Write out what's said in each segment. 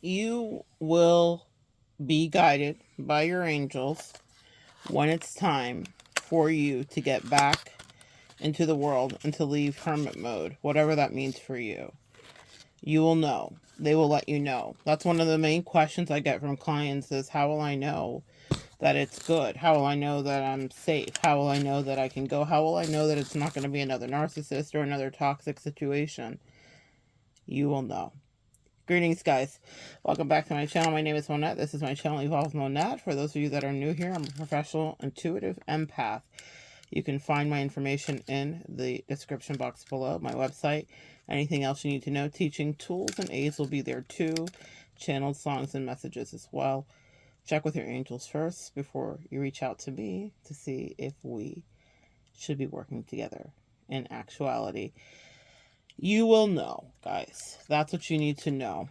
You will be guided by your angels when it's time for you to get back into the world and to leave hermit mode, whatever that means for you. You will know. They will let you know. That's one of the main questions I get from clients is how will I know that it's good? How will I know that I'm safe? How will I know that I can go? How will I know that it's not going to be another narcissist or another toxic situation? You will know. Greetings, guys. Welcome back to my channel. My name is Monette. This is my channel, Evolve Monette. For those of you that are new here, I'm a professional intuitive empath. You can find my information in the description box below, my website. Anything else you need to know, teaching tools and aids will be there too. Channeled songs and messages as well. Check with your angels first before you reach out to me to see if we should be working together. In actuality, you will know, guys. That's what you need to know.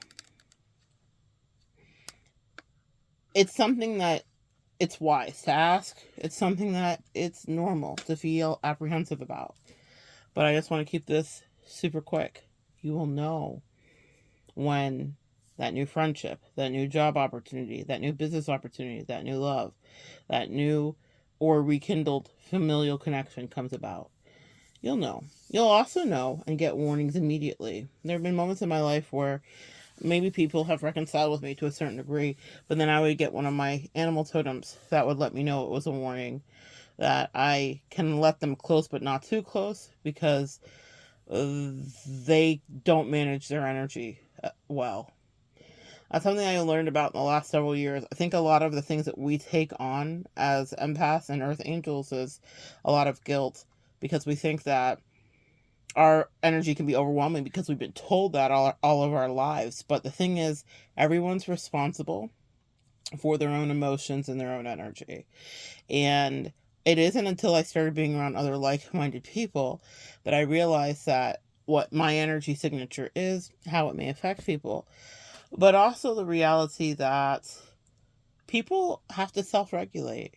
It's something that it's wise to ask. It's something that it's normal to feel apprehensive about. But I just want to keep this super quick. You will know when that new friendship, that new job opportunity, that new business opportunity, that new love, that new or rekindled familial connection comes about. You'll know. You'll also know and get warnings immediately. There have been moments in my life where maybe people have reconciled with me to a certain degree, but then I would get one of my animal totems that would let me know it was a warning, that I can let them close but not too close because they don't manage their energy well. That's something I learned about in the last several years. I think a lot of the things that we take on as empaths and earth angels is a lot of guilt because we think that our energy can be overwhelming because we've been told that all of our lives. But the thing is, everyone's responsible for their own emotions and their own energy. And it isn't until I started being around other like-minded people that I realized that what my energy signature is, how it may affect people, but also the reality that people have to self-regulate.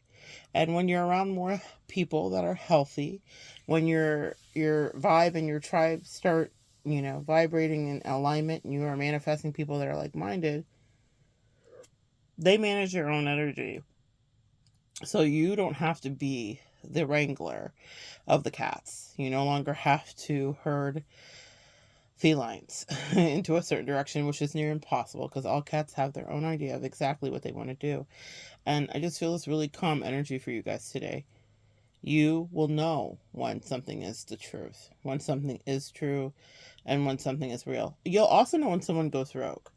And when you're around more people that are healthy, when your vibe and your tribe start, vibrating in alignment, and you are manifesting people that are like-minded, they manage your own energy. So you don't have to be the wrangler of the cats. You no longer have to herd felines into a certain direction, which is near impossible because all cats have their own idea of exactly what they want to do. And I just feel this really calm energy for you guys today. You will know when something is the truth, when something is true, and when something is real. You'll also know when someone goes rogue.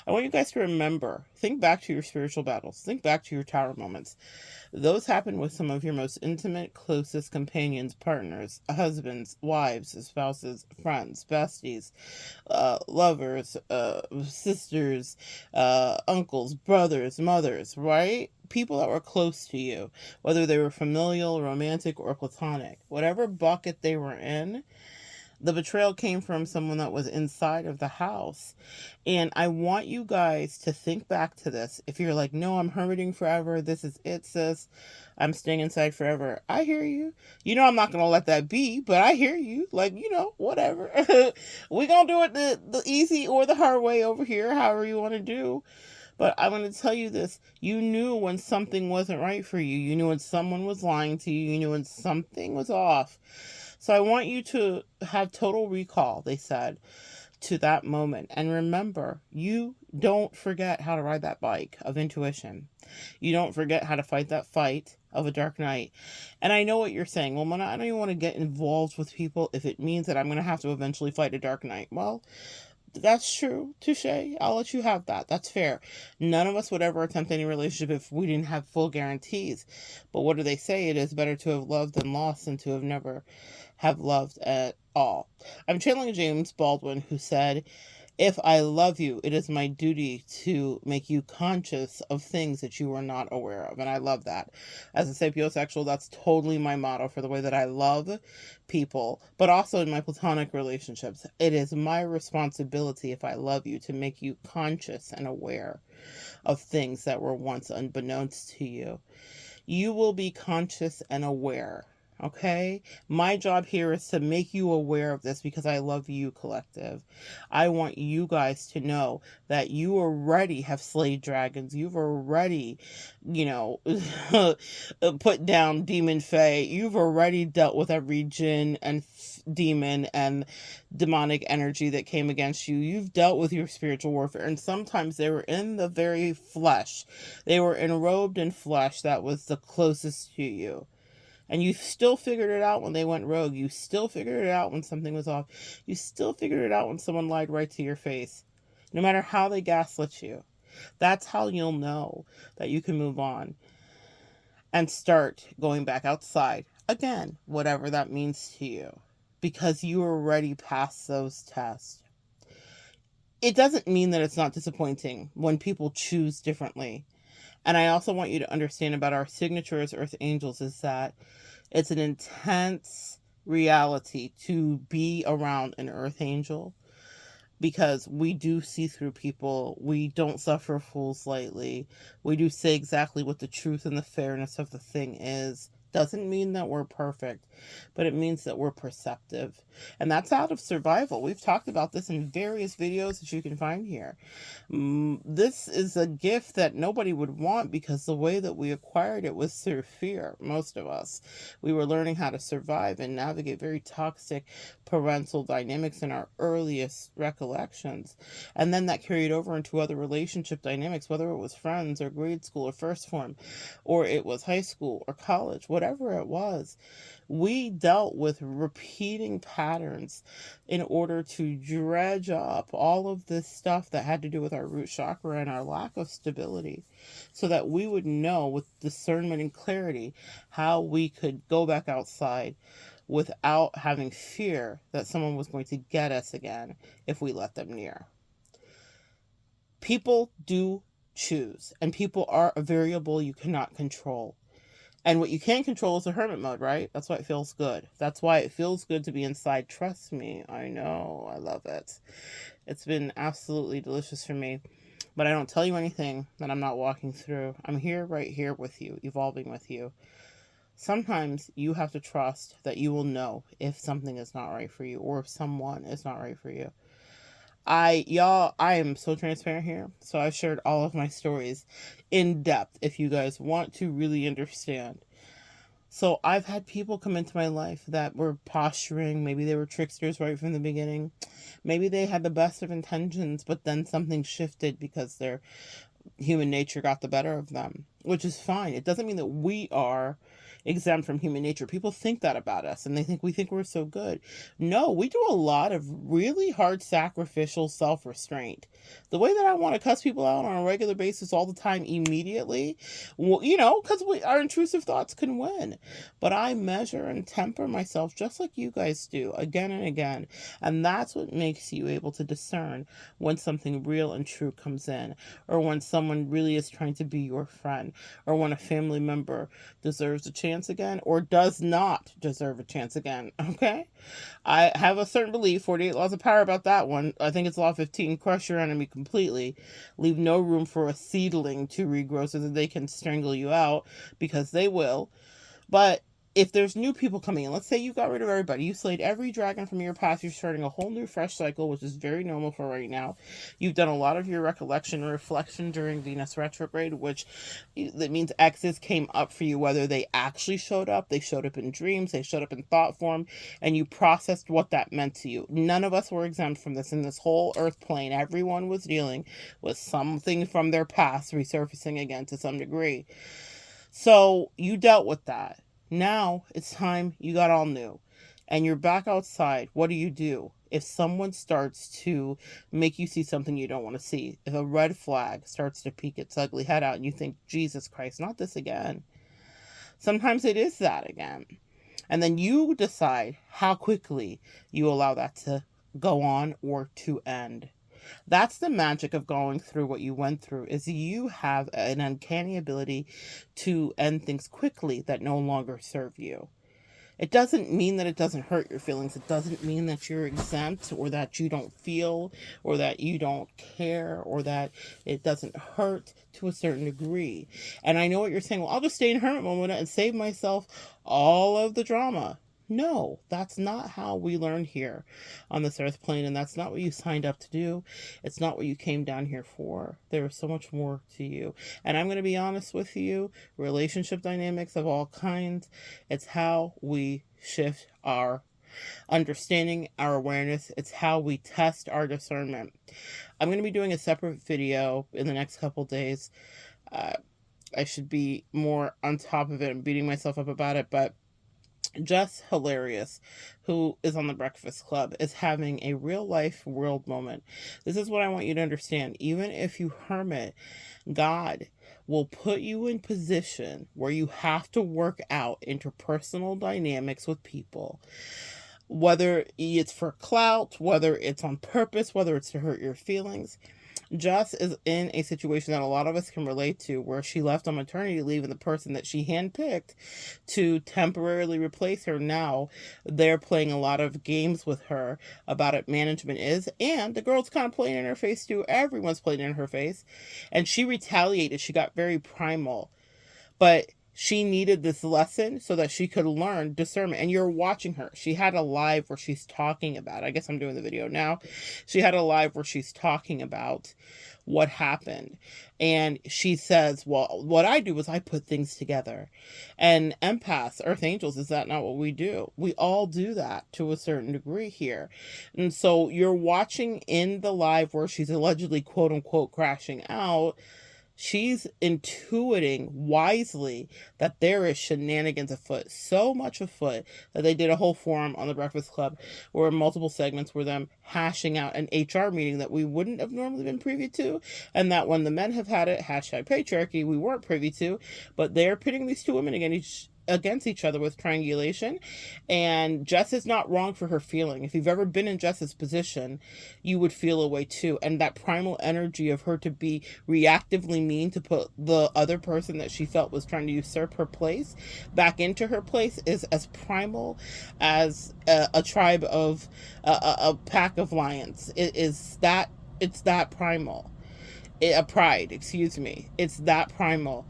I want you guys to remember, think back to your spiritual battles, think back to your tower moments. Those happen with some of your most intimate, closest companions, partners, husbands, wives, spouses, friends, besties, lovers, sisters, uncles, brothers, mothers, right? People that were close to you, whether they were familial, romantic, or platonic. Whatever bucket they were in, the betrayal came from someone that was inside of the house. And I want you guys to think back to this. If you're like, no, I'm hermiting forever, this is it, sis, I'm staying inside forever. I hear you. I'm not going to let that be, but I hear you. Like, whatever. We're going to do it the easy or the hard way over here, however you want to do. But I'm going to tell you this. You knew when something wasn't right for you. You knew when someone was lying to you. You knew when something was off. So I want you to have total recall, they said, to that moment. And remember, you don't forget how to ride that bike of intuition. You don't forget how to fight that fight of a dark night. And I know what you're saying. Well, Mona, I don't even want to get involved with people if it means that I'm going to have to eventually fight a dark night. Well, that's true. Touche. I'll let you have that. That's fair. None of us would ever attempt any relationship if we didn't have full guarantees. But what do they say? It is better to have loved than lost than to have never have loved at all. I'm channeling James Baldwin, who said, if I love you, it is my duty to make you conscious of things that you are not aware of. And I love that. As a sapiosexual, that's totally my motto for the way that I love people, but also in my platonic relationships. It is my responsibility, if I love you, to make you conscious and aware of things that were once unbeknownst to you. You will be conscious and aware Okay? My job here is to make you aware of this because I love you, collective. I want you guys to know that you already have slayed dragons. You've already, you know, put down demon fae. You've already dealt with every djinn and demon and demonic energy that came against you. You've dealt with your spiritual warfare, and sometimes they were in the very flesh. They were enrobed in flesh that was the closest to you. And you still figured it out when they went rogue. You still figured it out when something was off. You still figured it out when someone lied right to your face. No matter how they gaslit you. That's how you'll know that you can move on and start going back outside. Again, whatever that means to you. Because you are already past those tests. It doesn't mean that it's not disappointing when people choose differently. And I also want you to understand about our signature as Earth Angels is that it's an intense reality to be around an Earth Angel because we do see through people. We don't suffer fools lightly. We do say exactly what the truth and the fairness of the thing is. Doesn't mean that we're perfect, but it means that we're perceptive. And that's out of survival. We've talked about this in various videos that you can find here. This is a gift that nobody would want because the way that we acquired it was through fear, most of us. We were learning how to survive and navigate very toxic parental dynamics in our earliest recollections. And then that carried over into other relationship dynamics, whether it was friends or grade school or first form, or it was high school or college, whatever it was. We dealt with repeating patterns in order to dredge up all of this stuff that had to do with our root chakra and our lack of stability so that we would know with discernment and clarity how we could go back outside without having fear that someone was going to get us again if we let them near. People do choose, and people are a variable you cannot control. And what you can control is the hermit mode, right? That's why it feels good. That's why it feels good to be inside. Trust me. I know. I love it. It's been absolutely delicious for me. But I don't tell you anything that I'm not walking through. I'm here, right here with you, evolving with you. Sometimes you have to trust that you will know if something is not right for you or if someone is not right for you. I am so transparent here. So I've shared all of my stories in depth if you guys want to really understand. So I've had people come into my life that were posturing. Maybe they were tricksters right from the beginning. Maybe they had the best of intentions, but then something shifted because their human nature got the better of them, which is fine. It doesn't mean that we are exempt from human nature. People think that about us and they think we think we're so good. No, we do a lot of really hard sacrificial self-restraint. The way that I want to cuss people out on a regular basis all the time immediately, well, because our intrusive thoughts can win. But I measure and temper myself just like you guys do again and again. And that's what makes you able to discern when something real and true comes in, or when someone really is trying to be your friend, or when a family member deserves a chance again or does not deserve a chance again. Okay? I have a certain belief, 48 laws of power about that one. I think it's law 15, crush your enemy completely. Leave no room for a seedling to regrow so that they can strangle you out, because they will. But if there's new people coming in, let's say you got rid of everybody, you slayed every dragon from your past, you're starting a whole new fresh cycle, which is very normal for right now. You've done a lot of your recollection and reflection during Venus retrograde, which that means exes came up for you, whether they actually showed up, they showed up in dreams, they showed up in thought form, and you processed what that meant to you. None of us were exempt from this in this whole earth plane. Everyone was dealing with something from their past resurfacing again to some degree. So you dealt with that. Now it's time you got all new and you're back outside. What do? If someone starts to make you see something you don't want to see, if a red flag starts to peek its ugly head out and you think, Jesus Christ, not this again. Sometimes it is that again. And then you decide how quickly you allow that to go on or to end. That's the magic of going through what you went through, is you have an uncanny ability to end things quickly that no longer serve you. It doesn't mean that it doesn't hurt your feelings. It doesn't mean that you're exempt, or that you don't feel, or that you don't care, or that it doesn't hurt to a certain degree. And I know what you're saying. Well, I'll just stay in hermit mode and save myself all of the drama. No, that's not how we learn here on this earth plane, and that's not what you signed up to do. It's not what you came down here for. There is so much more to you. And I'm going to be honest with you, relationship dynamics of all kinds, it's how we shift our understanding, our awareness. It's how we test our discernment. I'm going to be doing a separate video in the next couple days. I should be more on top of it and beating myself up about it, but Jess Hilarious, who is on the Breakfast Club, is having a real life world moment. This is what I want you to understand. Even if you hermit, God will put you in position where you have to work out interpersonal dynamics with people. Whether it's for clout, whether it's on purpose, whether it's to hurt your feelings. Jess is in a situation that a lot of us can relate to, where she left on maternity leave, and the person that she handpicked to temporarily replace her, now they're playing a lot of games with her about what management is, and the girl's kind of playing in her face too. Everyone's playing in her face, and she retaliated. She got very primal, but she needed this lesson so that she could learn discernment. And you're watching her. She had a live where she's talking about, I guess I'm doing the video now. She had a live where she's talking about what happened. And she says, well, what I do is I put things together. And empaths, earth angels, is that not what we do? We all do that to a certain degree here. And so you're watching in the live where she's allegedly, quote unquote, crashing out. She's intuiting wisely that there is shenanigans afoot, so much afoot that they did a whole forum on the Breakfast Club where multiple segments were them hashing out an HR meeting that we wouldn't have normally been privy to, and that when the men have had it, hashtag patriarchy, we weren't privy to, but they're pitting these two women against each other with triangulation. And Jess is not wrong for her feeling. If you've ever been in Jess's position, you would feel a way too. And that primal energy of her to be reactively mean, to put the other person that she felt was trying to usurp her place back into her place, is as primal as a tribe of a pack of lions. It's that primal. A pride, excuse me. It's that primal.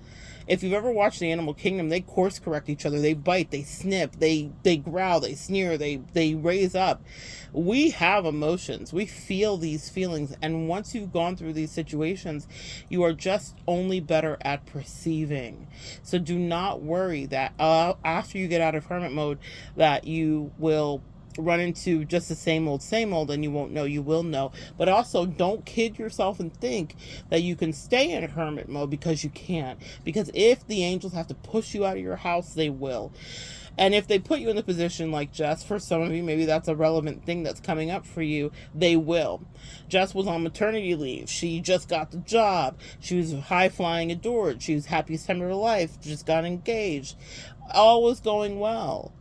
If you've ever watched the Animal Kingdom, they course correct each other. They bite, they snip, they growl, they sneer, they raise up. We have emotions. We feel these feelings. And once you've gone through these situations, you are just only better at perceiving. So do not worry that after you get out of hermit mode, that you will run into just the same old, and you won't know. You will know. But also, don't kid yourself and think that you can stay in hermit mode, because you can't. Because if the angels have to push you out of your house, they will. And if they put you in the position like Jess, for some of you, maybe that's a relevant thing that's coming up for you, they will. Jess was on maternity leave. She just got the job. She was high-flying, adored. She was happiest time of her life. Just got engaged. All was going well.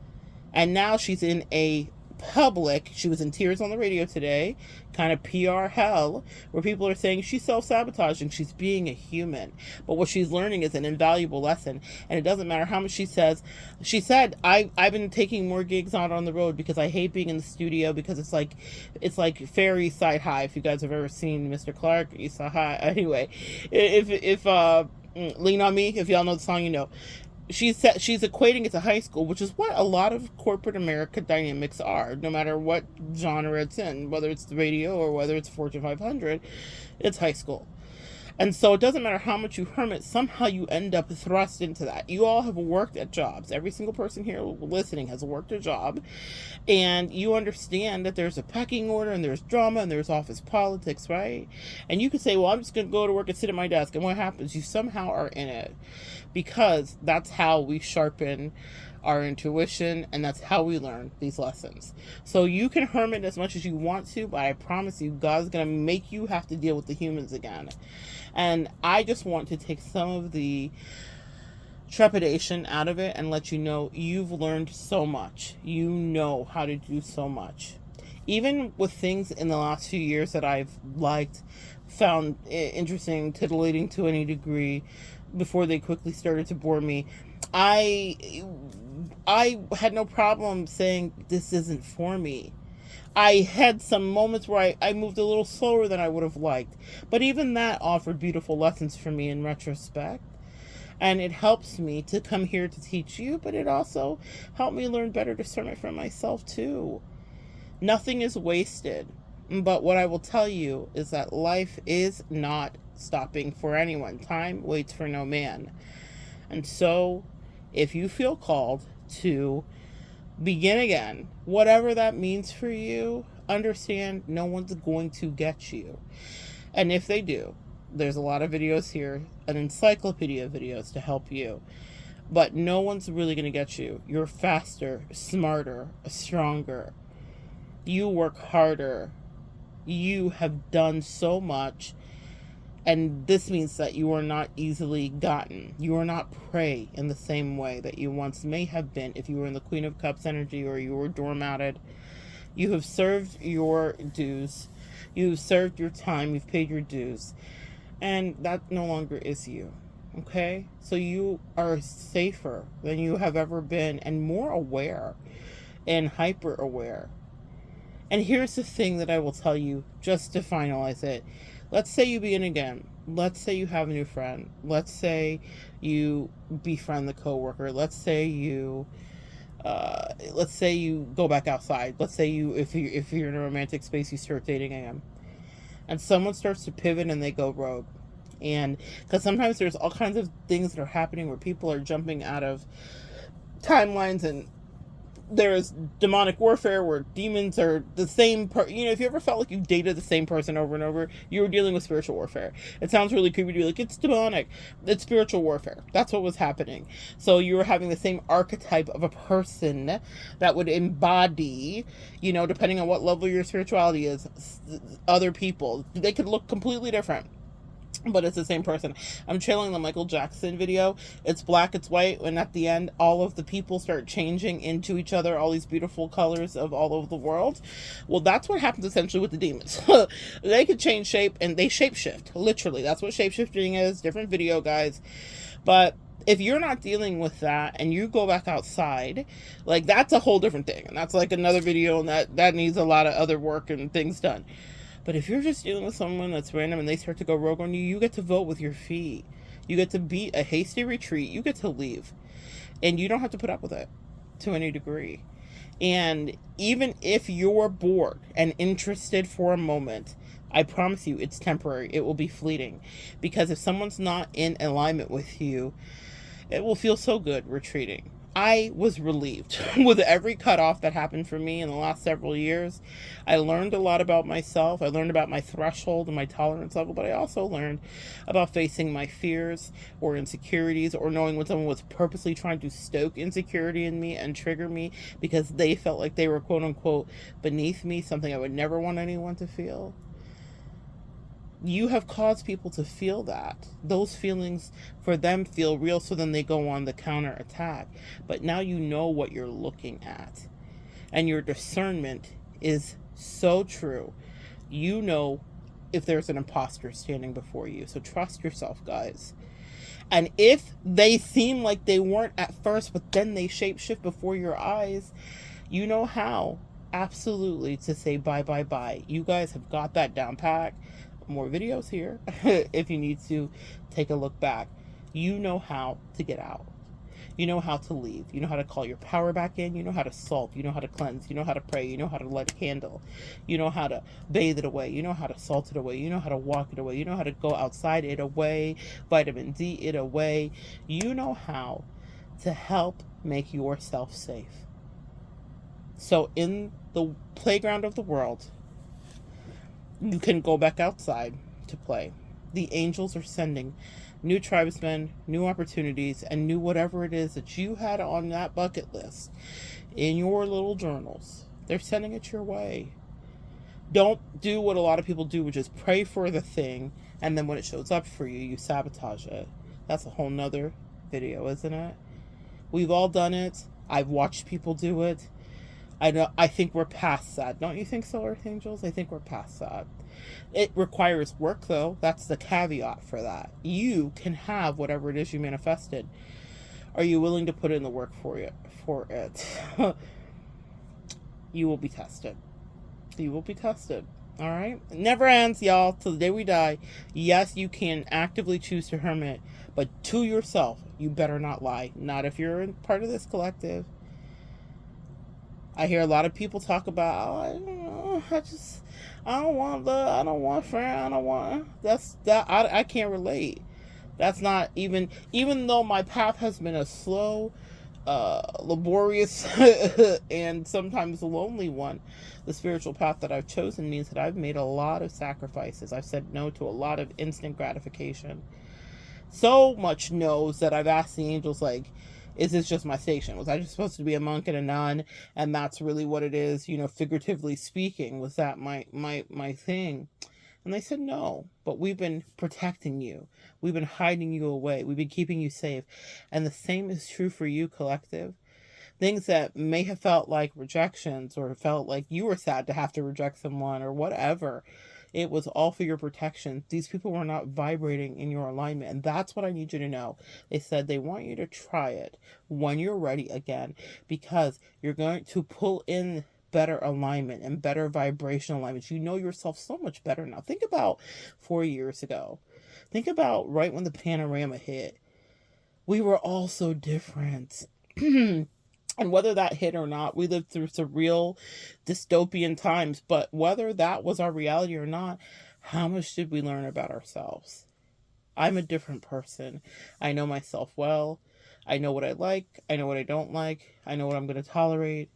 And now she's in a public, she was in tears on the radio today, kind of PR hell, where people are saying she's self-sabotaging, she's being a human. But what she's learning is an invaluable lesson, and it doesn't matter how much she says. She said, I've been taking more gigs out on the road because I hate being in the studio, because it's like Fair East Side High. If you guys have ever seen Mr. Clark, East Side High. Anyway, if Lean on Me, if y'all know the song, you know. She's equating it to high school, which is what a lot of corporate America dynamics are, no matter what genre it's in, whether it's the radio or whether it's Fortune 500, it's high school. And so it doesn't matter how much you hermit, somehow you end up thrust into that. You all have worked at jobs. Every single person here listening has worked a job. And you understand that there's a pecking order, and there's drama, and there's office politics, right? And you could say, well, I'm just going to go to work and sit at my desk. And what happens? You somehow are in it. Because that's how we sharpen our intuition, and that's how we learn these lessons. So you can hermit as much as you want to, but I promise you, God's going to make you have to deal with the humans again. And I just want to take some of the trepidation out of it and let you know you've learned so much. You know how to do so much. Even with things in the last few years that I've liked, found interesting, titillating to any degree, before they quickly started to bore me, I I had no problem saying this isn't for me. I had some moments where I moved a little slower than I would have liked. But even that offered beautiful lessons for me in retrospect. And it helps me to come here to teach you, but it also helped me learn better discernment for myself too. Nothing is wasted. But what I will tell you is that life is not stopping for anyone. Time waits for no man. And so, if you feel called to begin again, whatever that means for you, understand no one's going to get you. And if they do, there's a lot of videos here, an encyclopedia of videos to help you. But no one's really going to get you. You're faster, smarter, stronger. You work harder. You have done so much. And this means that you are not easily gotten. You are not prey in the same way that you once may have been if you were in the Queen of Cups energy or you were doormatted. You have served your dues. You've served your time. You've paid your dues. And that no longer is you. Okay? So you are safer than you have ever been and more aware and hyper aware. And here's the thing that I will tell you just to finalize it. Let's say you begin again. Let's say you have a new friend. Let's say you befriend the coworker. Let's say you go back outside. Let's say if you're in a romantic space, you start dating again, and someone starts to pivot and they go rogue. And because sometimes there's all kinds of things that are happening where people are jumping out of timelines, and there's demonic warfare where demons are the same if you ever felt like you've dated the same person over and over, you were dealing with spiritual warfare. It sounds really creepy to be like, it's demonic. It's spiritual warfare. That's what was happening. So you were having the same archetype of a person that would embody, depending on what level your spirituality is, other people. They could look completely different, but it's the same person. I'm trailing the Michael Jackson video. It's black, it's white, and at the end, all of the people start changing into each other, all these beautiful colors of all over the world. Well, that's what happens essentially with the demons. They could change shape, and they shapeshift. Literally, that's what shapeshifting is. Different video, guys. But if you're not dealing with that and you go back outside, like, that's a whole different thing. And that's like another video, and that needs a lot of other work and things done. But if you're just dealing with someone that's random and they start to go rogue on you, you get to vote with your feet. You get to beat a hasty retreat. You get to leave. And you don't have to put up with it to any degree. And even if you're bored and interested for a moment, I promise you it's temporary. It will be fleeting. Because if someone's not in alignment with you, it will feel so good retreating. I was relieved with every cutoff that happened for me in the last several years. I learned a lot about myself. I learned about my threshold and my tolerance level, but I also learned about facing my fears or insecurities, or knowing when someone was purposely trying to stoke insecurity in me and trigger me because they felt like they were quote unquote beneath me, something I would never want anyone to feel. You have caused people to feel that. Those feelings for them feel real, so then they go on the counter attack. But now you know what you're looking at. And your discernment is so true. You know if there's an imposter standing before you. So trust yourself, guys. And if they seem like they weren't at first, but then they shapeshift before your eyes, you know how absolutely to say bye, bye, bye. You guys have got that down pat. More videos here if you need to take a look back. You know how to get out. You know how to leave. You know how to call your power back in. You know how to salt. You know how to cleanse. You know how to pray. You know how to light a candle. You know how to bathe it away. You know how to salt it away. You know how to walk it away. You know how to go outside it away. Vitamin D it away. You know how to help make yourself safe. So in the playground of the world, you can go back outside to play. The angels are sending new tribesmen, new opportunities, and new whatever it is that you had on that bucket list in your little journals. They're sending it your way. Don't do what a lot of people do, which is pray for the thing, and then when it shows up for you, you sabotage it. That's a whole nother video, isn't it? We've all done it. I've watched people do it. I think we're past that. Don't you think so, Earth Angels? I think we're past that. It requires work, though. That's the caveat for that. You can have whatever it is you manifested. Are you willing to put in the work for it? You will be tested. You will be tested. All right? It never ends, y'all, till the day we die. Yes, you can actively choose to hermit, but to yourself, you better not lie. Not if you're part of this collective. I hear a lot of people talk about, oh, I don't know, I don't want love, I don't want friend, I don't want, I can't relate. That's not even though my path has been a slow, laborious, and sometimes a lonely one, the spiritual path that I've chosen means that I've made a lot of sacrifices. I've said no to a lot of instant gratification. So much no's that I've asked the angels, like, is this just my station? Was I just supposed to be a monk and a nun, and that's really what it is, figuratively speaking? Was that my thing? And they said no, but we've been protecting you. We've been hiding you away. We've been keeping you safe. And the same is true for you, collective. Things that may have felt like rejections, or felt like you were sad to have to reject someone, or whatever, it was all for your protection. These people were not vibrating in your alignment. And that's what I need you to know. They said they want you to try it when you're ready again, because you're going to pull in better alignment and better vibrational alignment. You know yourself so much better now. Think about 4 years ago. Think about right when the panorama hit. We were all so different. And whether that hit or not, we lived through surreal, dystopian times. But whether that was our reality or not, how much did we learn about ourselves? I'm a different person. I know myself well. I know what I like. I know what I don't like. I know what I'm going to tolerate.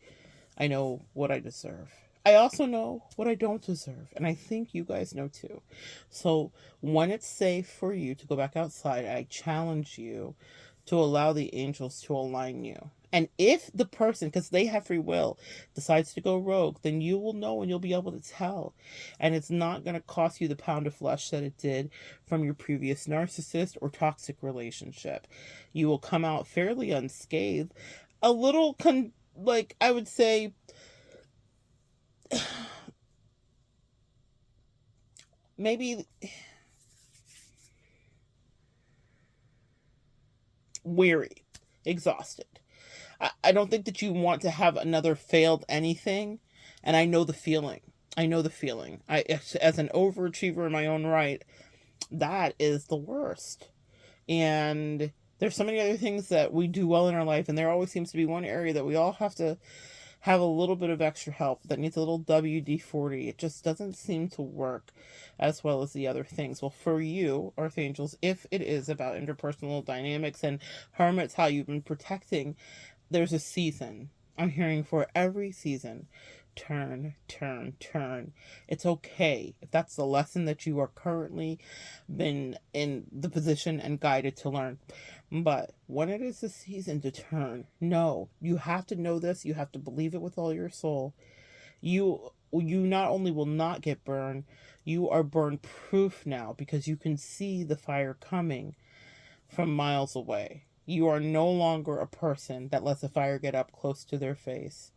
I know what I deserve. I also know what I don't deserve. And I think you guys know too. So when it's safe for you to go back outside, I challenge you to allow the angels to align you. And if the person, because they have free will, decides to go rogue, then you will know and you'll be able to tell. And it's not going to cost you the pound of flesh that it did from your previous narcissist or toxic relationship. You will come out fairly unscathed. A little, like, I would say, maybe weary, exhausted. I don't think that you want to have another failed anything. And I know the feeling. I know the feeling. As an overachiever in my own right, that is the worst. And there's so many other things that we do well in our life, and there always seems to be one area that we all have to have a little bit of extra help, that needs a little WD-40. It just doesn't seem to work as well as the other things. Well, for you, Archangels, if it is about interpersonal dynamics and hermits, how you've been protecting, there's a season. I'm hearing for every season. Turn, turn, turn. It's okay if that's the lesson that you are currently been in the position and guided to learn. But when it is the season to turn, no, you have to know this. You have to believe it with all your soul. You not only will not get burned, you are burn proof now, because you can see the fire coming from miles away. You are no longer a person that lets the fire get up close to their face.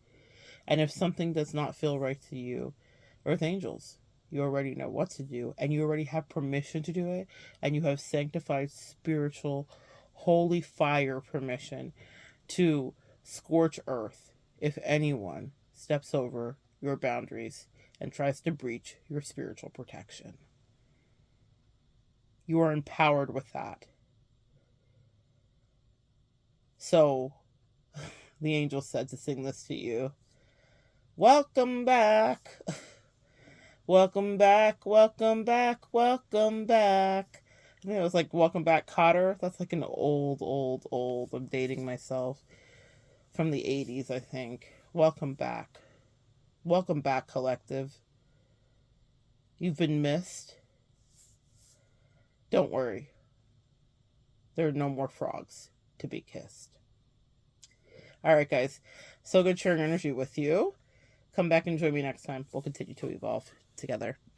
And if something does not feel right to you, Earth Angels, you already know what to do, and you already have permission to do it, and you have sanctified spiritual holy fire permission to scorch earth if anyone steps over your boundaries and tries to breach your spiritual protection. You are empowered with that. So the angel said to sing this to you. Welcome back. Welcome back, welcome back, welcome back. I think it was like Welcome Back, Cotter. That's like an old. I'm dating myself. From the 80s, I think. Welcome back. Welcome back, collective. You've been missed. Don't worry. There are no more frogs to be kissed. Alright, guys. So good sharing energy with you. Come back and join me next time. We'll continue to evolve together.